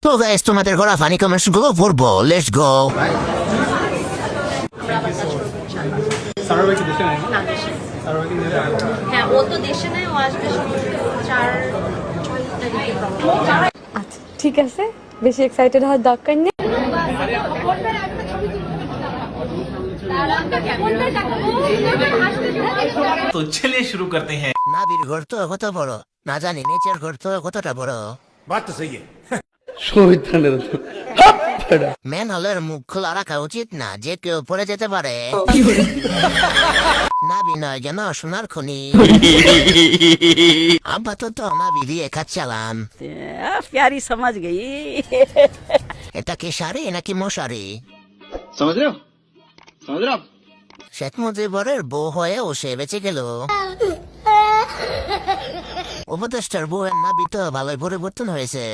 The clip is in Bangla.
তো গাইস তোমাদের করা ফানি কমেন্টস গুলো পড়বো, লেটস গো। সারা ভাই কি দেশে নাই? না দেশে। সারা ভাই কি দেশে নাই? হ্যাঁ ও তো দেশে নেই, ও আসবে চার তারিখে প্রবলেম। আচ্ছা ঠিক আছে, বেশি এক্সাইটেড হওয়ার দরকার নেই। तो चलिए शुरू करते हैं। নাবির ঘর তো কত বড়, না জানি নিচের ঘর তো কতটা বড়। ম্যান হলের মুখ খোলা রাখা উচিত না, যে কেউ পড়ে যেতে পারে। নাবি নয় যেন সোনার খনি। আপাতত নাবি দিয়ে খাচ্ছিলাম। प्यारी समझ गई। এটা কি শাড়ি নাকি মশারি? समझ रहे हो? समझ रहे हो? শেখ মুজিবরের বউ হয়েও সে বেঁচে গেল। উপদেষ্টার বউয়ের নাবি তো ভালোই পরিবর্তন হয়েছে।